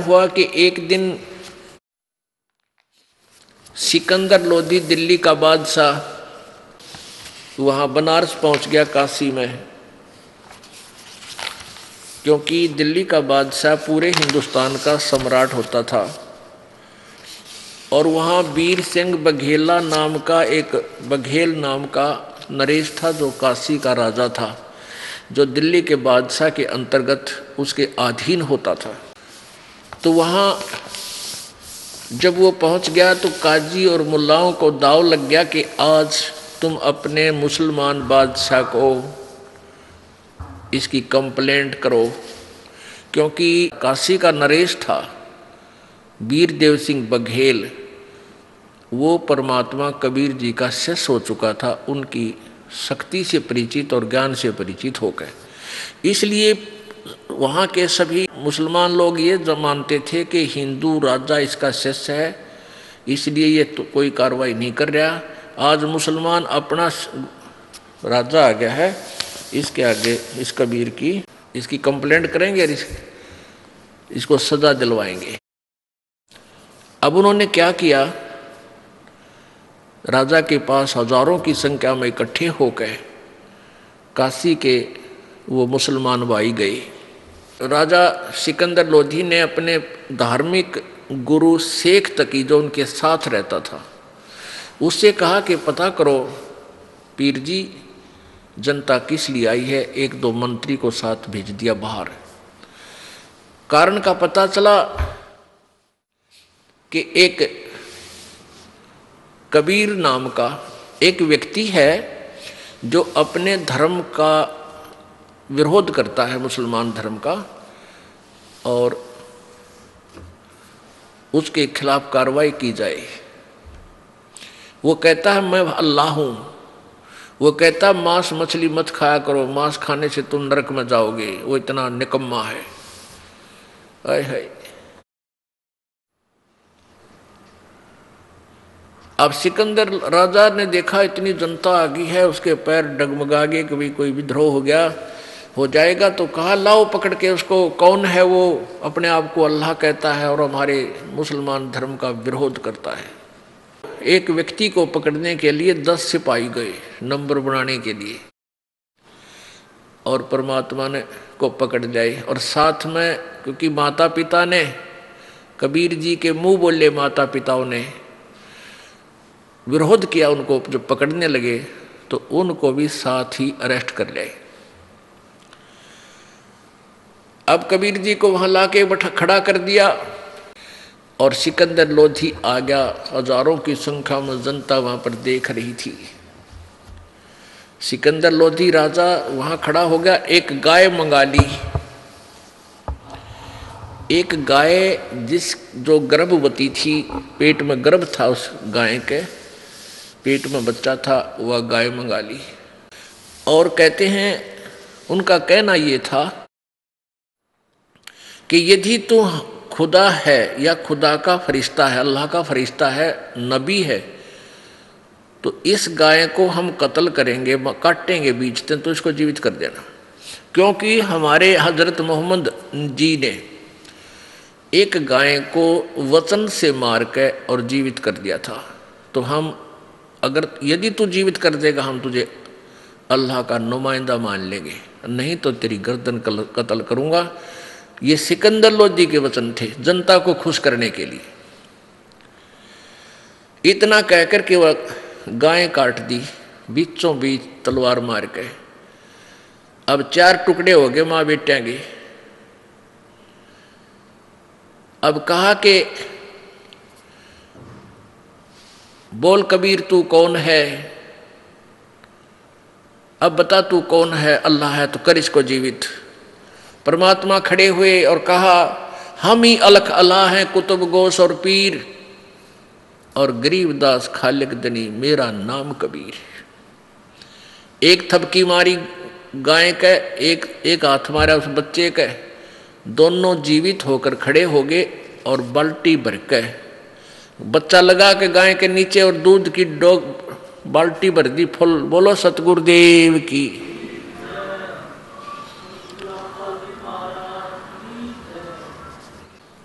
हुआ कि एक दिन सिकंदर लोधी दिल्ली का बादशाह वहाँ बनारस पहुँच गया काशी में, क्योंकि दिल्ली का बादशाह पूरे हिंदुस्तान का सम्राट होता था। और वहाँ वीर सिंह बघेला नाम का एक बघेल नाम का नरेश था, जो काशी का राजा था, जो दिल्ली के बादशाह के अंतर्गत उसके अधीन होता था। तो वहाँ जब वो पहुँच गया तो काजी और मुल्लाओं को दाव लग गया कि आज तुम अपने मुसलमान बादशाह को इसकी कंप्लेंट करो, क्योंकि काशी का नरेश था वीर देव सिंह बघेल, वो परमात्मा कबीर जी का शिष्य हो चुका था, उनकी शक्ति से परिचित और ज्ञान से परिचित हो गए। इसलिए वहाँ के सभी मुसलमान लोग ये मानते थे कि हिंदू राजा इसका शिष्य है, इसलिए ये तो कोई कार्रवाई नहीं कर रहा। आज मुसलमान अपना राजा आ गया है, इसके आगे इस कबीर की इसकी कंप्लेंट करेंगे और इसको सजा दिलवाएंगे। अब उन्होंने क्या किया, राजा के पास हजारों की संख्या में इकट्ठे हो गए काशी के वो मुसलमान भाई गए। राजा सिकंदर लोधी ने अपने धार्मिक गुरु शेख तकी, जो उनके साथ रहता था, उससे कहा कि पता करो पीर जी जनता किस लिए आई है। एक दो मंत्री को साथ भेज दिया बाहर। कारण का पता चला कि एक कबीर नाम का एक व्यक्ति है जो अपने धर्म का विरोध करता है, मुसलमान धर्म का, और उसके खिलाफ कार्रवाई की जाए। वो कहता है मैं अल्लाह हूं। वो कहता है मांस मछली मत खाया करो, मांस खाने से तुम नरक में जाओगे। वो इतना निकम्मा है। आय हाय। अब सिकंदर राजा ने देखा इतनी जनता आ गई है, उसके पैर डगमगा गए, कभी कोई विद्रोह हो जाएगा, तो कहा लाओ पकड़ के उसको। कौन है वो? अपने आप को अल्लाह कहता है और हमारे मुसलमान धर्म का विरोध करता है। एक व्यक्ति को पकड़ने के लिए 10 सिपाही गए नंबर बनाने के लिए, और परमात्मा ने को पकड़ जाए। और साथ में, क्योंकि माता पिता ने कबीर जी के मुंह बोले, माता पिताओं ने विरोध किया, उनको जब पकड़ने लगे तो उनको भी साथ ही अरेस्ट कर लिया। अब कबीर जी को वहां लाके खड़ा कर दिया और सिकंदर लोधी आ गया। हजारों की संख्या में जनता वहां पर देख रही थी। सिकंदर लोधी राजा वहां खड़ा हो गया। एक गाय मंगा ली, एक गाय जो गर्भवती थी, पेट में गर्भ था, उस गाय के पेट में बच्चा था, वह गाय मंगा ली। और कहते हैं उनका कहना ये था कि यदि तू खुदा है या खुदा का फरिश्ता है, अल्लाह का फरिश्ता है, नबी है, तो इस गाय को हम कत्ल करेंगे, काटेंगे, बीचते, तो इसको जीवित कर देना। क्योंकि हमारे हजरत मोहम्मद जी ने एक गाय को वचन से मार के और जीवित कर दिया था। तो हम यदि तू जीवित कर देगा, हम तुझे अल्लाह का नुमाइंदा मान लेंगे, नहीं तो तेरी गर्दन कत्ल करूंगा। ये सिकंदर लोधी के वचन थे जनता को खुश करने के लिए। इतना कहकर के वह गाय काट दी, बीचों बीच तलवार मार के। अब 4 टुकड़े हो गए मां बेटिया के। अब कहा कि बोल कबीर तू कौन है, अब बता तू कौन है। अल्लाह है तो कर इसको जीवित। परमात्मा खड़े हुए और कहा हम ही अलख अल्लाह हैं, कुतुब गोस और पीर, और गरीबदास खालिक दनी, मेरा नाम कबीर। एक थपकी मारी गाय के, एक हाथ मारा उस बच्चे के, दोनों जीवित होकर खड़े हो गए और बाल्टी भर के बच्चा लगा के गाय के नीचे और दूध की बाल्टी भर दी फुल। बोलो सतगुरुदेव की।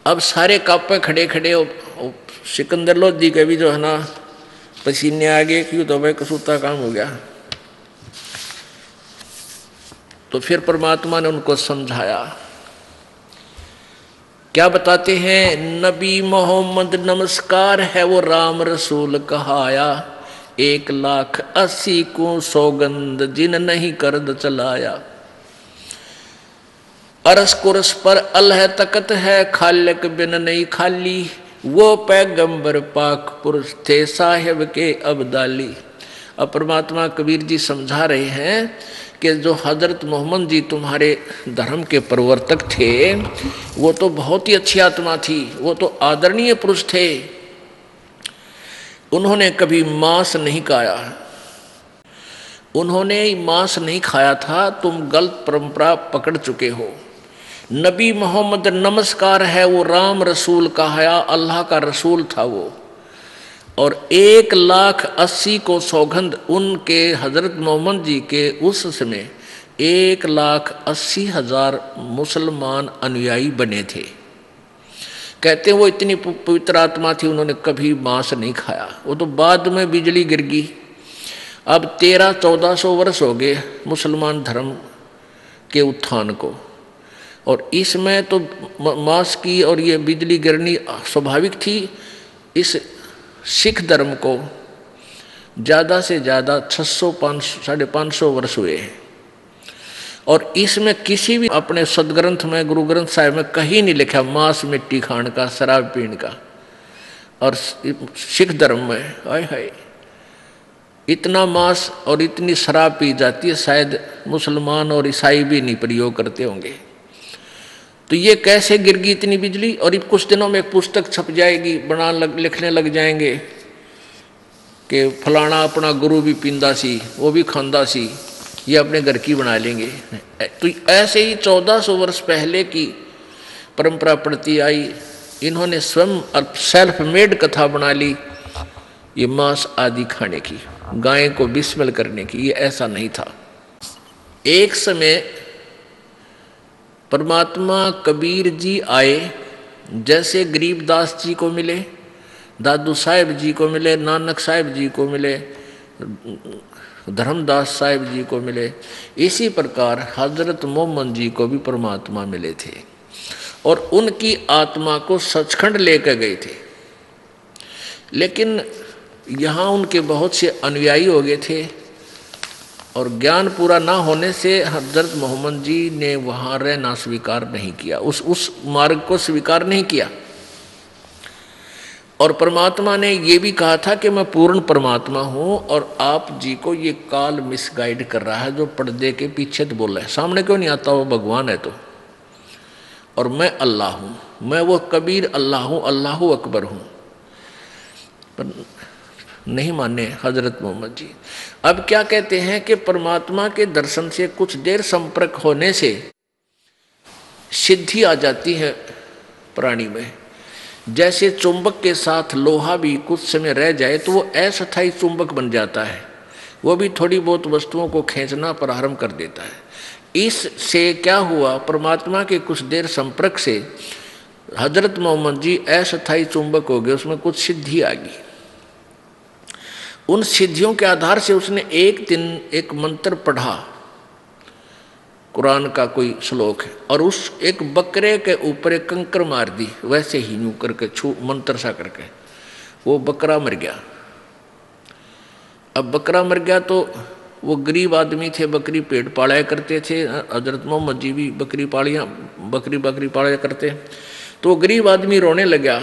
अब सारे कापे खड़े खड़े सिकंदर लोधी के भी जो है ना पसीने आ गए, क्यों तो भाई कसूता काम हो गया। तो फिर परमात्मा ने उनको समझाया। क्या बताते हैं? नबी मोहम्मद नमस्कार है वो राम रसूल कहाया, 1,80,000 को सौगंध जिन नहीं करद चलाया। अरस कुरस पर अल्लाह तकत है, खालिक बिन नहीं खाली, वो पैगंबर पाक पुरुष थे साहिब के अब्दाली। अब परमात्मा कबीर जी समझा रहे हैं कि जो हजरत मोहम्मद जी तुम्हारे धर्म के प्रवर्तक थे, वो तो बहुत ही अच्छी आत्मा थी, वो तो आदरणीय पुरुष थे। उन्होंने कभी मांस नहीं खाया, उन्होंने मांस नहीं खाया था, तुम गलत परंपरा पकड़ चुके हो। नबी मोहम्मद नमस्कार है वो राम रसूल कहाया, अल्लाह का रसूल था वो। और 1,80,000 को सौगंध उनके हजरत मोहम्मद जी के उस समय 1,80,000 मुसलमान अनुयायी बने थे। कहते हैं वो इतनी पवित्र आत्मा थी, उन्होंने कभी मांस नहीं खाया। वो तो बाद में बिजली गिर गई। अब 1300-1400 वर्ष हो गए मुसलमान धर्म के उत्थान को, और इसमें तो मांस की और ये बिजली गिरनी स्वाभाविक थी। इस सिख धर्म को ज़्यादा से ज़्यादा 600-550 वर्ष हुए हैं, और इसमें किसी भी अपने सदग्रंथ में, गुरु ग्रंथ साहिब में कहीं नहीं लिखा मांस मिट्टी खाने का, शराब पीने का। और सिख धर्म में हाय हाय इतना मांस और इतनी शराब पी जाती है, शायद मुसलमान और ईसाई भी नहीं प्रयोग करते होंगे। तो ये कैसे गिर गई इतनी बिजली? और कुछ दिनों में एक पुस्तक छप जाएगी, लिखने लग जाएंगे कि फलाना अपना गुरु भी पींदा सी, वो भी खांदा सी, ये अपने घर की बना लेंगे। तो ऐसे ही 1400 वर्ष पहले की परंपरा पड़ती आई। इन्होंने स्वयं सेल्फ मेड कथा बना ली, ये मांस आदि खाने की, गाय को बिस्मिल करने की। ये ऐसा नहीं था। एक समय परमात्मा कबीर जी आए, जैसे गरीबदास जी को मिले, दादू साहेब जी को मिले, नानक साहेब जी को मिले, धर्मदास साहेब जी को मिले, इसी प्रकार हजरत मोहम्मद जी को भी परमात्मा मिले थे और उनकी आत्मा को सचखंड लेकर गए थे। लेकिन यहाँ उनके बहुत से अनुयायी हो गए थे, और ज्ञान पूरा ना होने से हजरत मोहम्मद जी ने वहाँ रहना स्वीकार नहीं किया, उस मार्ग को स्वीकार नहीं किया। और परमात्मा ने ये भी कहा था कि मैं पूर्ण परमात्मा हूँ, और आप जी को ये काल मिसगाइड कर रहा है, जो पर्दे के पीछे तो बोल रहा है, सामने क्यों नहीं आता? वो भगवान है तो। और मैं अल्लाह हूँ, मैं वो कबीर अल्लाह हूँ, अल्लाहु अकबर हूँ। पर नहीं माने हजरत मोहम्मद जी। अब क्या कहते हैं कि परमात्मा के दर्शन से कुछ देर संपर्क होने से सिद्धि आ जाती है प्राणी में। जैसे चुंबक के साथ लोहा भी कुछ समय रह जाए तो वो अस्थायी चुंबक बन जाता है, वो भी थोड़ी बहुत वस्तुओं को खींचना प्रारंभ कर देता है। इससे क्या हुआ? परमात्मा के कुछ देर संपर्क से हजरत मोहम्मद जी अस्थायी चुंबक हो गए, उसमें कुछ सिद्धि आ गई। उन सिद्धियों के आधार से उसने एक दिन एक मंत्र पढ़ा, कुरान का कोई श्लोक है, और उस एक बकरे के ऊपर एक कंकर मार दी, वैसे ही यूं करके मंत्र सा करके वो बकरा मर गया। अब बकरा मर गया तो वो गरीब आदमी थे, बकरी पेट पाला करते थे। हजरत मोहम्मद जी भी बकरी पाला करते। तो वो गरीब आदमी रोने लगा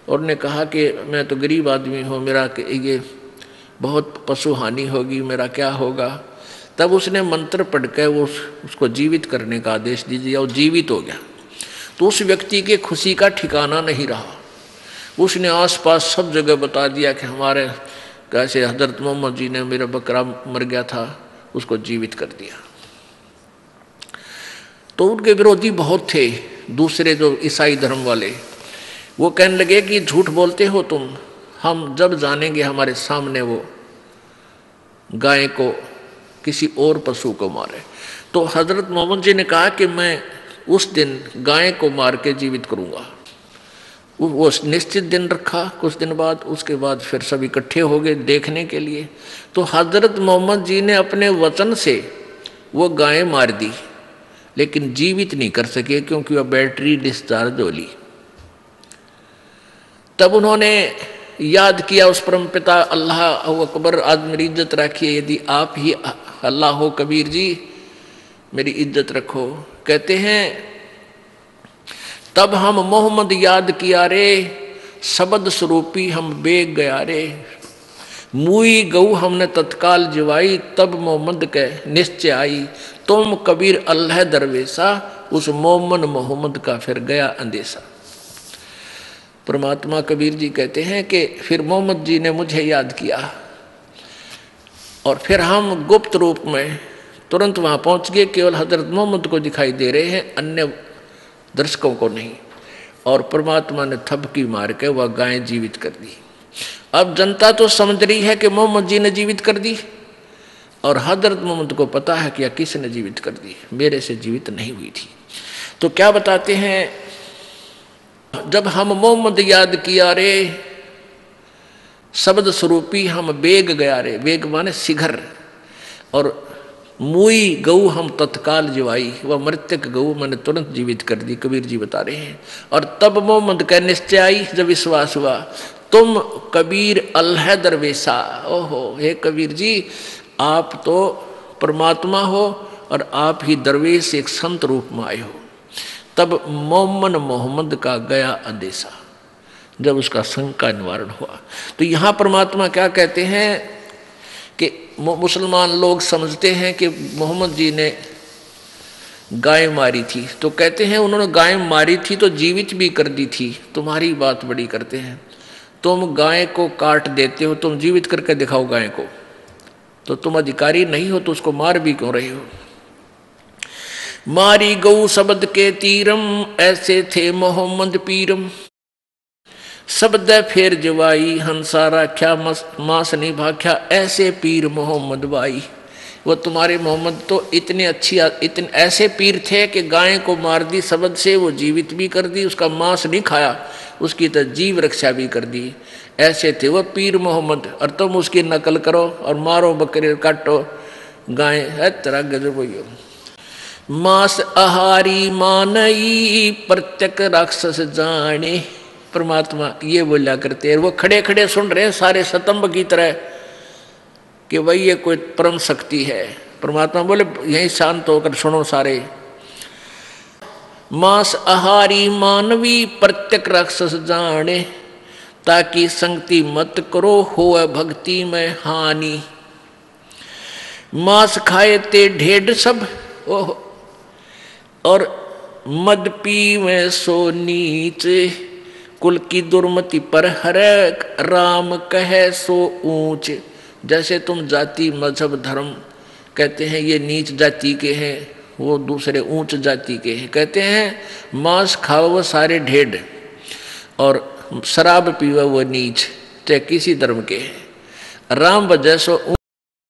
और ने कहा कि मैं तो गरीब आदमी हूँ, मेरा ये बहुत पशु हानि होगी, मेरा क्या होगा? तब उसने मंत्र पढ़ कर उसको जीवित करने का आदेश दीजिए, और जीवित हो गया। तो उस व्यक्ति के खुशी का ठिकाना नहीं रहा। उसने आसपास सब जगह बता दिया कि हमारे कैसे हजरत मोहम्मद जी ने, मेरा बकरा मर गया था, उसको जीवित कर दिया। तो उनके विरोधी बहुत थे, दूसरे जो ईसाई धर्म वाले, वो कहने लगे कि झूठ बोलते हो तुम, हम जब जानेंगे हमारे सामने वो गाय को किसी और पशु को मारे। तो हजरत मोहम्मद जी ने कहा कि मैं उस दिन गाय को मार के जीवित करूंगा। वो निश्चित दिन रखा, कुछ दिन बाद उसके बाद फिर सब इकट्ठे हो गए देखने के लिए। तो हजरत मोहम्मद जी ने अपने वचन से वो गाय मार दी, लेकिन जीवित नहीं कर सके क्योंकि वह बैटरी डिस्चार्ज हो ली। तब उन्होंने याद किया उस परम पिता अल्लाह अकबर, आज मेरी इज्जत रखिए, यदि आप ही अल्लाह हो कबीर जी मेरी इज्जत रखो। कहते हैं तब हम मोहम्मद याद किया रे, शब्द स्वरूपी हम बेग गया रे। मुई गऊ हमने तत्काल जिवाई, तब मोहम्मद के निश्चय आई। तुम कबीर अल्लाह दरवेशा, उस मोमन मोहम्मद का फिर गया अंदेशा। परमात्मा कबीर जी कहते हैं कि फिर मोहम्मद जी ने मुझे याद किया और फिर हम गुप्त रूप में तुरंत वहां पहुंच गए। केवल हजरत मोहम्मद को दिखाई दे रहे हैं, अन्य दर्शकों को नहीं। और परमात्मा ने थपकी मार के वह गाय जीवित कर दी। अब जनता तो समझ रही है कि मोहम्मद जी ने जीवित कर दी, और हजरत मोहम्मद को पता है कि यह किसने जीवित कर दी, मेरे से जीवित नहीं हुई थी। तो क्या बताते हैं, जब हम मोहम्मद याद किया रे, शब्द स्वरूपी हम बेग गया रे, बेग माने शिखर, और मुई गऊ हम तत्काल जिवाई, वह मृतक गऊ मैंने तुरंत जीवित कर दी, कबीर जी बता रहे हैं। और तब मोहम्मद का निश्चय आई, जब विश्वास हुआ, तुम कबीर अल्लाह दरवेशा। ओहो, हे कबीर जी आप तो परमात्मा हो और आप ही दरवेश एक संत रूप में आए हो। तब मोमन मोहम्मद का गया अंदेशा, जब उसका संग का निवारण हुआ। तो यहाँ परमात्मा क्या कहते हैं कि मुसलमान लोग समझते हैं कि मोहम्मद जी ने गाय मारी थी, तो कहते हैं उन्होंने गाय मारी थी तो जीवित भी कर दी थी। तुम्हारी बात बड़ी करते हैं, तुम गाय को काट देते हो, तुम जीवित करके दिखाओ गाय को, तो तुम अधिकारी नहीं हो तो उसको मार भी क्यों रहे हो। मारी गऊ शब्द के तीरम, ऐसे थे मोहम्मद पीरम। शब्द फेर जवाई, हंसा राख्या मास नहीं भाख्या, ऐसे पीर मोहम्मद बाई। वो तुम्हारे मोहम्मद तो इतने ऐसे पीर थे कि गाय को मार दी शब्द से, वो जीवित भी कर दी, उसका मांस नहीं खाया, उसकी तो जीव रक्षा भी कर दी। ऐसे थे वो पीर मोहम्मद, और तुम उसकी नकल करो और मारो बकरे काटो गाय, है तेरा गजब हो। मांस आहारी मानई, प्रत्यक राक्षस जाने। परमात्मा ये बोला करते हैं, वो खड़े खड़े सुन रहे हैं सारे स्तंभ की तरह कि वही ये कोई परम शक्ति है। परमात्मा बोले यहीं शांत होकर सुनो सारे। मांस आहारी मानवी, प्रत्यक राक्षस जाने, ताकि संगति मत करो हो भक्ति में हानि। मांस खाए ते ढेड सब, ओह, और मद पी में सो नीच, कुल की दुर्मति पर हरक, राम कहे सो ऊंच। जैसे तुम जाति मजहब धर्म कहते हैं ये नीच जाति के हैं, वो दूसरे ऊंच जाति के हैं। कहते हैं मांस खाओ वो सारे ढेड, और शराब पीवा वो नीच, चाहे किसी धर्म के हैं। राम वजह सो